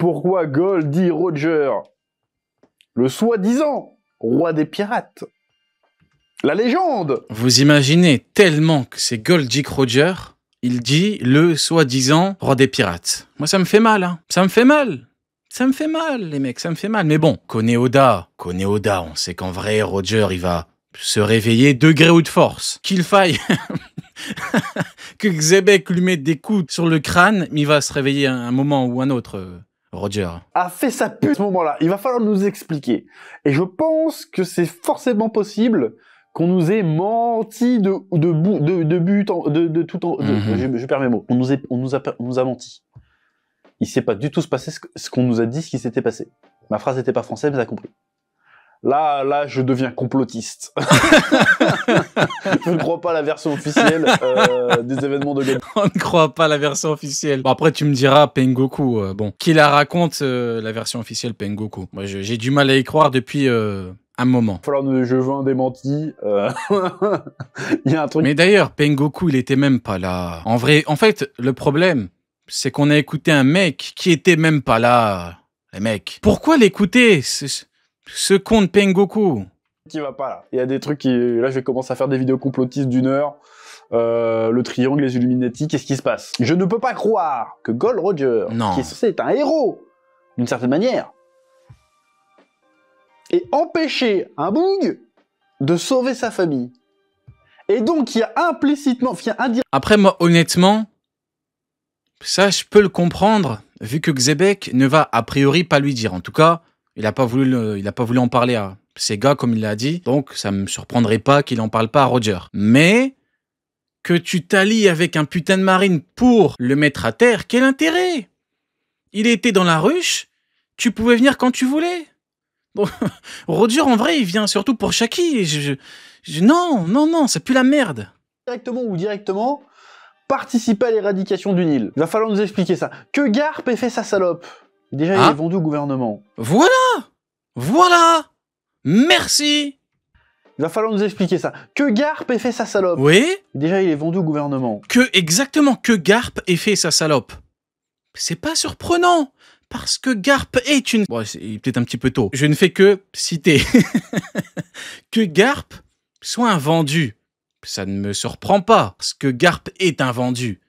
pourquoi Goldie Roger, le soi-disant roi des pirates, la légende. Vous imaginez tellement que c'est Goldie Roger, il dit le soi-disant roi des pirates. Moi, ça me fait mal, hein. Ça me fait mal. Ça me fait mal, les mecs, ça me fait mal. Mais bon, connaît Oda, on sait qu'en vrai, Roger, il va se réveiller degré ou de force. Qu'il faille que Xebec lui mette des coups sur le crâne, il va se réveiller un moment ou un autre, Roger. A fait sa pute à ce moment-là. Il va falloir nous expliquer. Et je pense que c'est forcément possible qu'on nous ait menti de tout en... Je perds mes mots. On nous a menti. Il s'est pas du tout se passer ce qu'on nous a dit, ce qui s'était passé. Ma phrase n'était pas française, mais t'as compris. Là, je deviens complotiste. Je ne crois pas à la version officielle des événements de Goldie. On ne croit pas à la version officielle. Bon, après, tu me diras Pengoku. Bon, qui la raconte, la version officielle Pengoku. Moi, j'ai du mal à y croire depuis un moment. Il va falloir je veux un démenti. Il y a un truc... Mais d'ailleurs, Pengoku, il était même pas là. En fait, le problème, c'est qu'on a écouté un mec qui était même pas là. Les mecs. Pourquoi l'écouter ce con de Pengoku? Qui va pas là. Il y a des trucs qui... Là, je vais commencer à faire des vidéos complotistes d'1 heure. Le triangle, les Illuminati, qu'est-ce qui se passe? Je ne peux pas croire que Gold Roger, qui est censé être un héros, d'une certaine manière, ait empêché un Boog de sauver sa famille. Et donc, il y a implicitement... Après, moi, honnêtement, ça, je peux le comprendre, vu que Xebec ne va a priori pas lui dire. En tout cas, il a pas voulu en parler à ses gars, comme il l'a dit. Donc, ça me surprendrait pas qu'il en parle pas à Roger. Mais que tu t'allies avec un putain de marine pour le mettre à terre, quel intérêt? Il était dans la ruche, tu pouvais venir quand tu voulais. Bon, Roger, en vrai, il vient surtout pour Shaki. Non, c'est plus la merde. Directement ou indirectement, participer à l'éradication du Nil. Il va falloir nous expliquer ça. Que Garp ait fait sa salope. Déjà, il est vendu au gouvernement. Voilà. Merci. Il va falloir nous expliquer ça. Que Garp ait fait sa salope. Oui. Déjà, il est vendu au gouvernement. Exactement, que Garp ait fait sa salope. C'est pas surprenant. Parce que Garp est une... Bon, c'est peut-être un petit peu tôt. Je ne fais que citer. Que Garp soit un vendu. Ça ne me surprend pas. Parce que Garp est un vendu.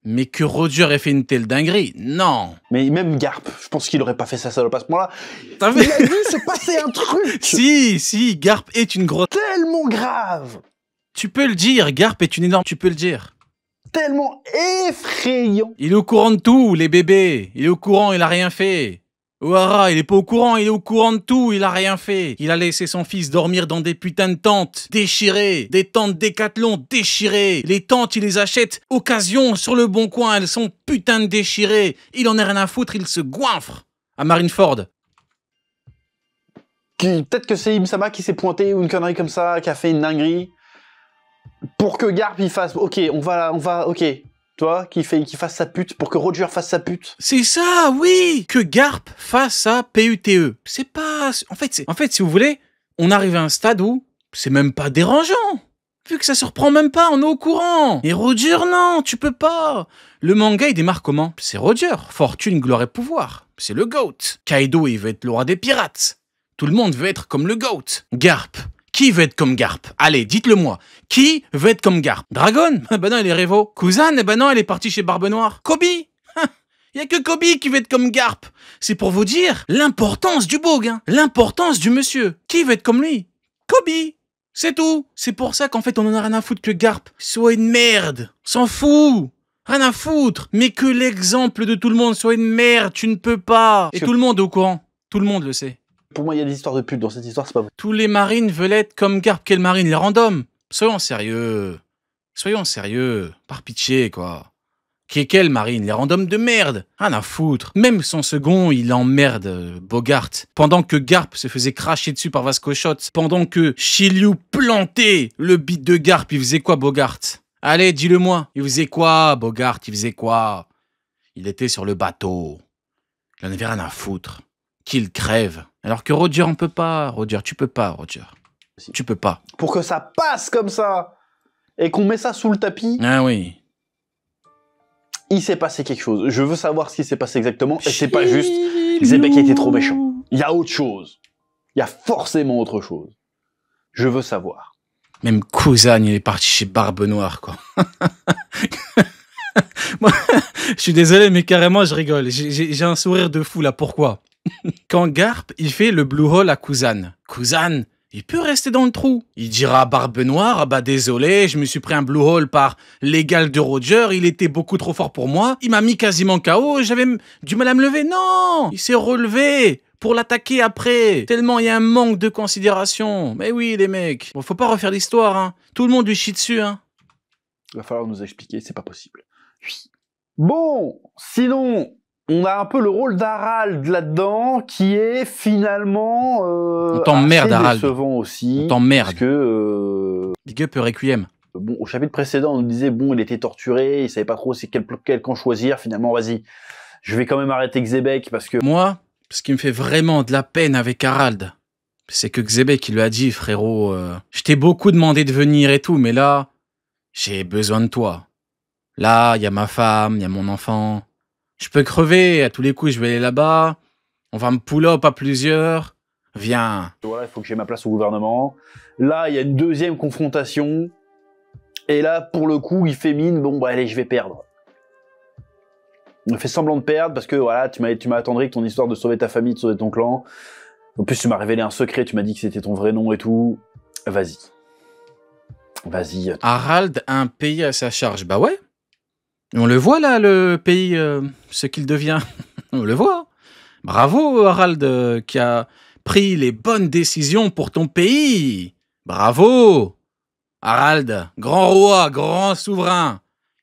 Mais que Roger ait fait une telle dinguerie, non. Mais même Garp, je pense qu'il aurait pas fait sa salope à ce moment-là. T'as vu? Il a vu se passer un truc. Si, Garp est une grosse... Tellement grave. Tu peux le dire, Garp est une énorme... Tu peux le dire. Tellement effrayant. Il est au courant de tout, les bébés. Il est au courant, il a rien fait. Ohara, il est pas au courant, il est au courant de tout, il a rien fait. Il a laissé son fils dormir dans des putains de tentes déchirées, des tentes Décathlon déchirées. Les tentes, il les achète occasion sur le bon coin, elles sont putain de déchirées. Il en a rien à foutre, il se goinfre à Marineford. Peut-être que c'est Im-sama qui s'est pointé ou une connerie comme ça, qui a fait une dinguerie. Pour que Garp il fasse, ok, on va, ok. Toi, qui fasse sa pute, pour que Roger fasse sa pute. C'est ça, oui. Que Garp fasse sa PUTE. C'est pas... En fait, si vous voulez, on arrive à un stade où c'est même pas dérangeant. Vu que ça surprend même pas, on est au courant. Et Roger, non, tu peux pas. Le manga, il démarre comment? C'est Roger. Fortune, gloire et pouvoir. C'est le GOAT. Kaido, il veut être le roi des pirates. Tout le monde veut être comme le GOAT. Garp. Qui veut être comme Garp? Allez, dites-le moi. Qui veut être comme Garp? Dragon? Ben non, il est Revo. Kuzan? Ben non, elle est partie chez Barbe Noire. Kobe? Il y a que Kobe qui veut être comme Garp. C'est pour vous dire l'importance du Boog, hein. L'importance du monsieur. Qui veut être comme lui? Kobe. C'est tout. C'est pour ça qu'en fait, on en a rien à foutre que Garp soit une merde. S'en fout. Rien à foutre. Mais que l'exemple de tout le monde soit une merde, tu ne peux pas. Et tout le monde est au courant. Tout le monde le sait. Pour moi, il y a des histoires de pute dans cette histoire, c'est pas vrai. Tous les marines veulent être comme Garp. Quelle marine? Les randoms. Soyons sérieux. Par pitié, quoi. Quelle marine? Les randoms de merde. Rien à foutre. Même son second, il emmerde Bogart. Pendant que Garp se faisait cracher dessus par Vasco Shot. Pendant que Shiryu plantait le beat de Garp, il faisait quoi, Bogart? Allez, dis-le-moi. Il faisait quoi, Bogart? Il faisait quoi? Il était sur le bateau. Il en avait rien à foutre. Qu'il crève. Alors que Roger, on peut pas. Roger, tu peux pas, Roger. Tu peux pas. Pour que ça passe comme ça, et qu'on met ça sous le tapis. Ah oui. Il s'est passé quelque chose. Je veux savoir ce qui s'est passé exactement. Et c'est pas juste Xebec a été trop méchant. Il y a autre chose. Il y a forcément autre chose. Je veux savoir. Même Kuzan, il est parti chez Barbe Noire, quoi. Moi, je suis désolé, mais carrément, je rigole. J'ai un sourire de fou, là. Pourquoi? Quand Garp, il fait le blue hole à Kuzan. Kuzan, il peut rester dans le trou. Il dira à Barbe Noire, ah bah désolé, je me suis pris un blue hole par l'égal de Roger, il était beaucoup trop fort pour moi, il m'a mis quasiment KO, j'avais du mal à me lever. Non, il s'est relevé pour l'attaquer après, tellement il y a un manque de considération. Mais oui, les mecs, bon, faut pas refaire l'histoire, hein. Tout le monde lui chie dessus, hein. Il va falloir nous expliquer, c'est pas possible. Oui. Bon, sinon, on a un peu le rôle d'Harald là-dedans, qui est finalement on t'emmerde, Harald. Décevant aussi. On t'emmerde. Parce que Big up Requiem. Bon, au chapitre précédent, on nous disait bon, il était torturé, il savait pas trop c'est quel camp choisir. Finalement, vas-y, je vais quand même arrêter Xebec parce que moi, ce qui me fait vraiment de la peine avec Harald, c'est que Xebec il lui a dit, frérot, je t'ai beaucoup demandé de venir et tout, mais là, j'ai besoin de toi. Là, il y a ma femme, il y a mon enfant. Je peux crever, à tous les coups, je vais aller là-bas. On va me pull-up à plusieurs. Viens. Voilà, il faut que j'ai ma place au gouvernement. Là, il y a une deuxième confrontation. Et là, pour le coup, il fait mine, bon, bah allez, je vais perdre. Il fait semblant de perdre parce que, voilà, tu m'as attendri que ton histoire de sauver ta famille, de sauver ton clan. En plus, tu m'as révélé un secret, tu m'as dit que c'était ton vrai nom et tout. Vas-y. Vas-y. Harald a un pays à sa charge. Bah ouais. On le voit là, le pays, ce qu'il devient. On le voit. Bravo, Harald, qui a pris les bonnes décisions pour ton pays. Bravo. Harald, grand roi, grand souverain,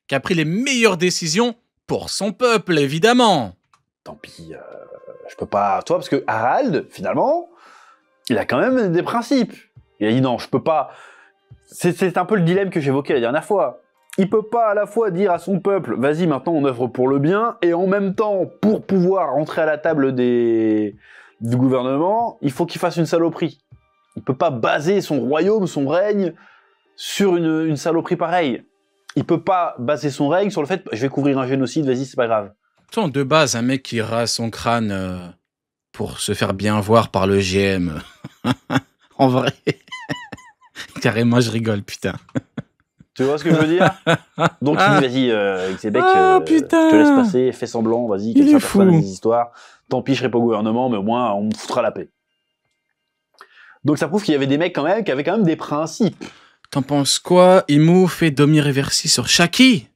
qui a pris les meilleures décisions pour son peuple, évidemment. Tant pis, je peux pas... Toi, parce que Harald, finalement, il a quand même des principes. Il a dit non, je peux pas... C'est un peu le dilemme que j'évoquais la dernière fois. Il peut pas à la fois dire à son peuple, vas-y, maintenant on œuvre pour le bien, et en même temps, pour pouvoir rentrer à la table du gouvernement, il faut qu'il fasse une saloperie. Il peut pas baser son royaume, son règne, sur une saloperie pareille. Il peut pas baser son règne sur le fait, je vais couvrir un génocide, vas-y, c'est pas grave. De base, un mec qui rase son crâne pour se faire bien voir par le GM. En vrai. Carrément, je rigole, putain. Tu vois ce que je veux dire? Donc il dit, vas-y, Xebec, je te laisse passer, fais semblant, vas-y, quelqu'un personne des histoires. Tant pis, je serai pas au gouvernement, mais au moins, on me foutra la paix. Donc ça prouve qu'il y avait des mecs quand même qui avaient quand même des principes. T'en penses quoi? Imu fait demi-reversi sur Shaki.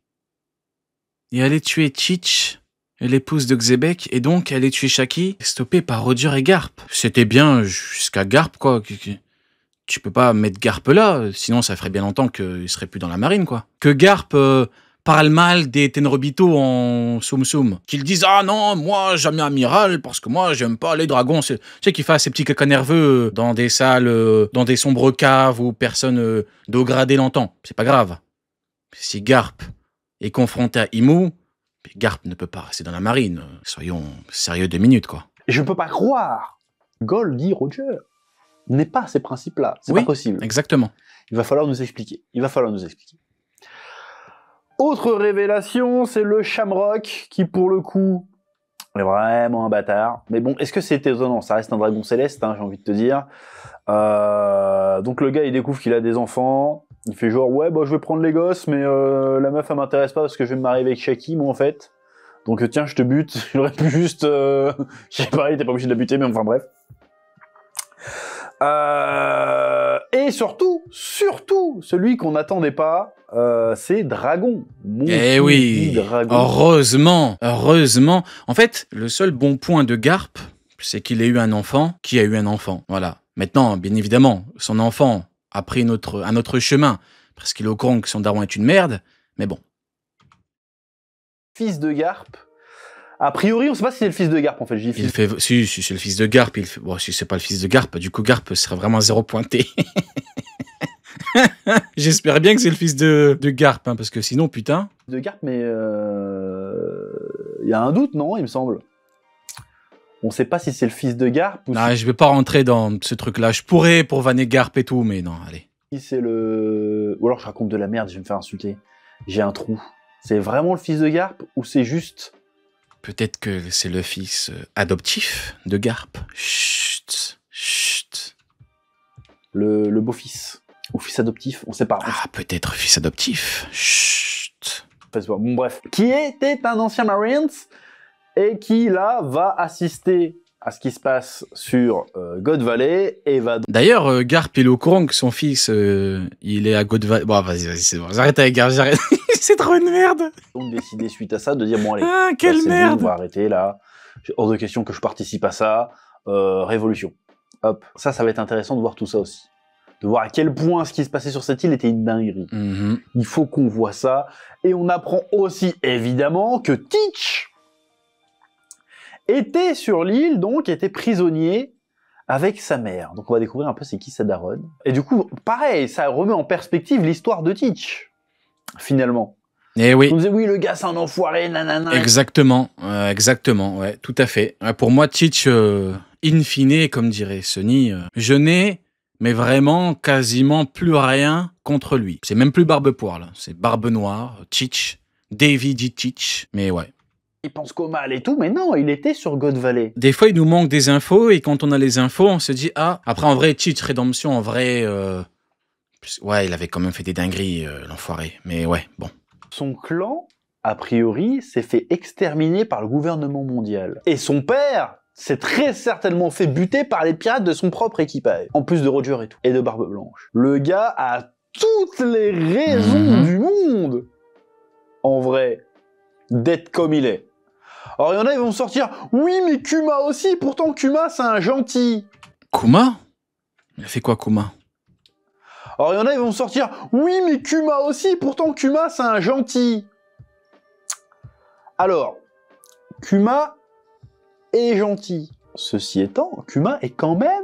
Et allait tuer Chich, l'épouse de Xebec, et donc allait tuer Shaki, stoppé par Roger et Garp. C'était bien jusqu'à Garp, quoi. Tu peux pas mettre Garp là, sinon ça ferait bien longtemps qu'il serait plus dans la marine, quoi. Que Garp parle mal des Tenrobito en Soum Soum. Qu'ils disent « Ah non, moi jamais amiral, parce que moi j'aime pas les dragons. » Tu sais qu'il fasse ces petits caca nerveux dans des salles, dans des sombres caves où personne de haut gradé l'entend. C'est pas grave. Si Garp est confronté à Imu, Garp ne peut pas rester dans la marine. Soyons sérieux 2 minutes, quoi. Et je ne peux pas croire Gold dit Roger n'est pas ces principes-là. C'est oui, pas possible. Exactement. Il va falloir nous expliquer. Autre révélation, c'est le Shamrock, qui pour le coup est vraiment un bâtard. Mais bon, est-ce que c'est étonnant? Ça reste un dragon céleste, hein, j'ai envie de te dire. Donc le gars, il découvre qu'il a des enfants. Il fait genre, ouais, bah je vais prendre les gosses, mais la meuf, elle m'intéresse pas parce que je vais me marier avec Shaki, moi, en fait. Donc tiens, je te bute. Il aurait pu juste... je sais pas, il était pas obligé de la buter, mais enfin bref. Et surtout, celui qu'on n'attendait pas, c'est Dragon. Eh oui, Dragon. Heureusement. En fait, le seul bon point de Garp, c'est qu'il ait eu un enfant qui a eu un enfant. Voilà. Maintenant, bien évidemment, son enfant a pris un autre chemin, parce qu'il est au courant que son daron est une merde, mais bon. Fils de Garp. A priori, on sait pas si c'est le fils de Garp, en fait. Si c'est le fils de Garp, bon, si c'est pas le fils de Garp, du coup, Garp serait vraiment 0 pointé. J'espère bien que c'est le fils de Garp, hein, parce que sinon, putain... De Garp, mais... y a un doute, non, il me semble. On sait pas si c'est le fils de Garp ou... Non, je vais pas rentrer dans ce truc-là. Je pourrais pour vanner Garp et tout, mais non, allez. Si c'est le... Ou alors je raconte de la merde, je vais me faire insulter. J'ai un trou. C'est vraiment le fils de Garp ou c'est juste... Peut-être que c'est le fils adoptif de Garp. Chut, chut. Le beau-fils ou fils adoptif, on sait pas. Ah, peut-être fils adoptif. Chut. Bon, bref. Qui était un ancien Marines et qui, là, va assister à ce qui se passe sur God Valley et va... D'ailleurs, Garp, il est au courant que son fils, il est à God Valley. Bon, vas-y, c'est bon. J'arrête avec Garp, j'arrête. C'est trop une merde. Donc décider suite à ça de dire, bon allez, Ah, quelle c'est merde. bon, on va arrêter là. Hors de question que je participe à ça. Révolution. Hop. Ça va être intéressant de voir tout ça aussi. De voir à quel point ce qui se passait sur cette île était une dinguerie. Il faut qu'on voit ça. Et on apprend aussi, évidemment, que Teach était sur l'île, donc était prisonnier avec sa mère. Donc on va découvrir un peu c'est qui sa daronne. Et du coup, pareil, ça remet en perspective l'histoire de Teach, finalement. Eh oui. On disait, oui, le gars, c'est un enfoiré, nanana. Exactement, exactement, ouais, tout à fait. Pour moi, Teach, in fine, comme dirait Sonny, je n'ai, mais vraiment, quasiment plus rien contre lui. C'est même plus Barbe-Poire, là. C'est Barbe Noire, Teach, David Teach, mais ouais. Il pense qu'au mal et tout, mais non, il était sur God Valley. Des fois, il nous manque des infos, et quand on a les infos, on se dit, ah, après, en vrai, Teach Rédemption, en vrai, ouais, il avait quand même fait des dingueries, l'enfoiré, mais ouais, bon. Son clan, a priori, s'est fait exterminer par le gouvernement mondial. Et son père s'est très certainement fait buter par les pirates de son propre équipage. En plus de Roger et tout. Et de Barbe Blanche. Le gars a toutes les raisons du monde, en vrai, d'être comme il est. Alors il y en a, ils vont sortir, oui, mais Kuma aussi, pourtant Kuma, c'est un gentil. Kuma? Il a fait quoi, Kuma? Alors il y en a, ils vont sortir, oui, mais Kuma aussi, pourtant Kuma, c'est un gentil. Alors, Kuma est gentil. Ceci étant, Kuma est quand même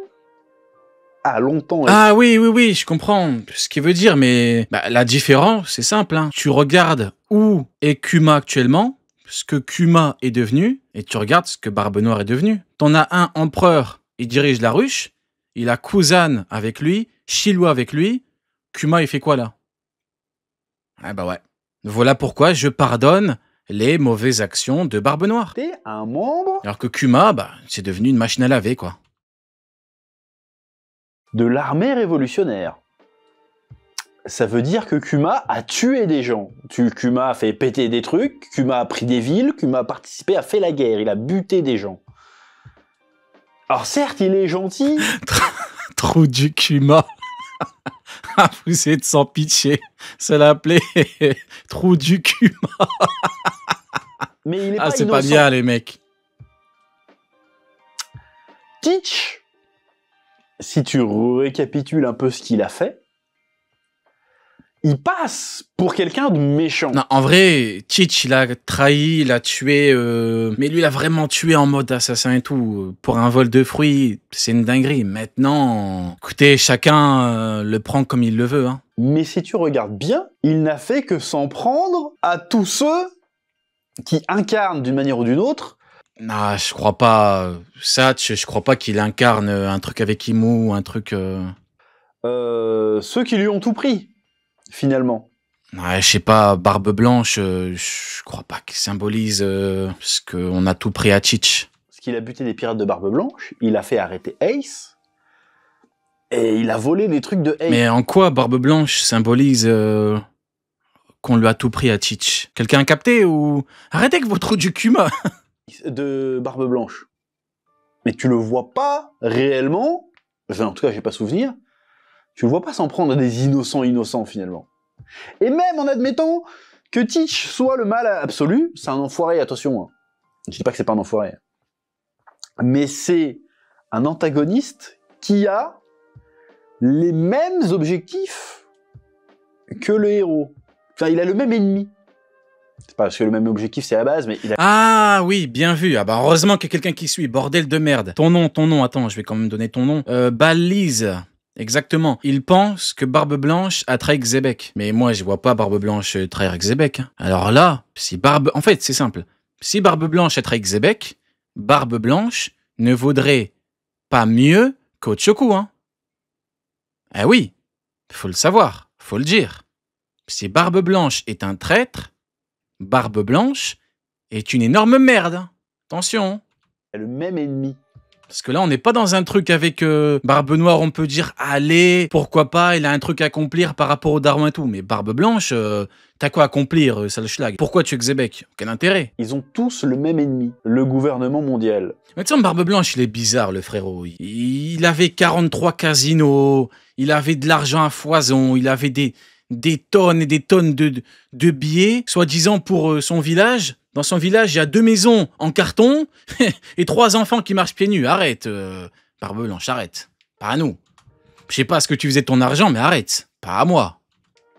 à longtemps... Ah oui, oui, oui, je comprends ce qu'il veut dire, mais bah, la différence, c'est simple. Hein. Tu regardes où est Kuma actuellement, ce que Kuma est devenu, et tu regardes ce que Barbe Noire est devenu. T'en as un empereur, il dirige la ruche, il a Kuzan avec lui, Shilwa avec lui, Kuma, il fait quoi là? Ah bah ouais. Voilà pourquoi je pardonne les mauvaises actions de Barbe Noire. T'es un membre Alors que Kuma, bah, c'est devenu une machine à laver, quoi. de l'armée révolutionnaire. Ça veut dire que Kuma a tué des gens. Kuma a fait péter des trucs, Kuma a pris des villes, Kuma a participé, a fait la guerre, il a buté des gens. Alors certes, il est gentil. Trou du Kuma. Ah, vous êtes sans pitié. Ça l'appelait Trou du Kuma. Mais il est Ah, pas c'est innocent. pas bien, les mecs. Teach, si tu récapitules un peu ce qu'il a fait, il passe pour quelqu'un de méchant. Non, en vrai, Teach, il a trahi, il a tué... Mais lui, il a vraiment tué en mode assassin et tout. Pour un vol de fruits, c'est une dinguerie. Maintenant, écoutez, chacun le prend comme il le veut. Hein. Mais si tu regardes bien, il n'a fait que s'en prendre à tous ceux qui incarnent d'une manière ou d'une autre. Non, je crois pas. Satch, je crois pas qu'il incarne un truc avec Imu, un truc... Ceux qui lui ont tout pris, finalement. Ouais, je sais pas, Barbe Blanche, je crois pas qu'il symbolise ce qu'on a tout pris à Teach. Parce qu'il a buté des pirates de Barbe Blanche, il a fait arrêter Ace, et il a volé des trucs de Ace. Mais en quoi Barbe Blanche symbolise qu'on lui a tout pris à Teach? Quelqu'un a capté ou... Arrêtez avec votre trou du Kuma. De Barbe Blanche. Mais tu le vois pas réellement, enfin en tout cas j'ai pas souvenir, tu le vois pas s'en prendre des innocents finalement. Et même en admettant que Teach soit le mal absolu, c'est un enfoiré, attention. Hein. Je dis pas que c'est pas un enfoiré. Mais c'est un antagoniste qui a les mêmes objectifs que le héros. Enfin, il a le même ennemi. C'est pas parce que le même objectif c'est la base, mais il a... Ah oui, bien vu. Ah bah heureusement qu'il y a quelqu'un qui suit. Bordel de merde. Ton nom, attends, je vais quand même donner ton nom. Balise. Exactement. Il pense que Barbe Blanche a trahi Xebec. Mais moi, je vois pas Barbe Blanche trahir Xebec. Hein. Alors là, si Barbe... En fait, c'est simple. Si Barbe Blanche a trahi Xebec, Barbe Blanche ne vaudrait pas mieux qu'Ochoku, hein. Eh oui, faut le savoir, faut le dire. Si Barbe Blanche est un traître, Barbe Blanche est une énorme merde. Attention. C'est le même ennemi. Parce que là, on n'est pas dans un truc avec Barbe Noire, on peut dire, allez, pourquoi pas, il a un truc à accomplir par rapport au daron et tout. Mais Barbe Blanche, t'as quoi à accomplir, sale schlag? Pourquoi tu es Xebec? Quel intérêt? Ils ont tous le même ennemi, le gouvernement mondial. Mais tu sais, Barbe Blanche, il est bizarre, le frérot. Il avait 43 casinos, il avait de l'argent à foison, il avait des tonnes et des tonnes de billets, soi-disant pour son village. Dans son village, il y a 2 maisons en carton et 3 enfants qui marchent pieds nus. Arrête, Barbe Blanche, arrête. Pas à nous. Je sais pas ce que tu faisais de ton argent, mais arrête. Pas à moi.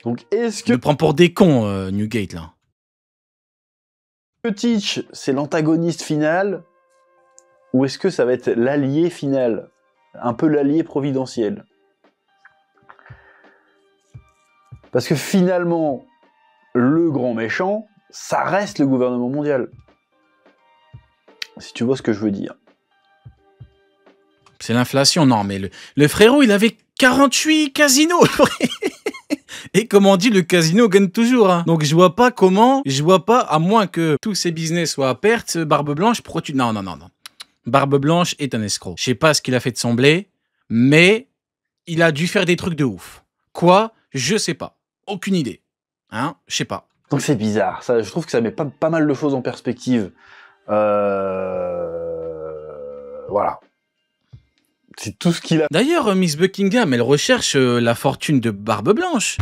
Donc est-ce Tu que me prends pour des cons, Newgate, là. Teach, c'est l'antagoniste final, ou est-ce que ça va être l'allié final? Un peu l'allié providentiel. Parce que finalement, le grand méchant, ça reste le gouvernement mondial. Si tu vois ce que je veux dire. C'est l'inflation, non, mais le frérot, il avait 48 casinos. Et comme on dit, le casino gagne toujours. Hein. Donc je vois pas, à moins que tous ces business soient à perte, Barbe Blanche, pourquoi tu... Non. Barbe Blanche est un escroc. Je sais pas ce qu'il a fait de son blé, mais il a dû faire des trucs de ouf. Quoi? Je sais pas. Aucune idée. Hein? Je sais pas. Donc c'est bizarre. Ça, je trouve que ça met pas mal de choses en perspective. Voilà. C'est tout ce qu'il a. D'ailleurs, Miss Buckingham, elle recherche la fortune de Barbe Blanche.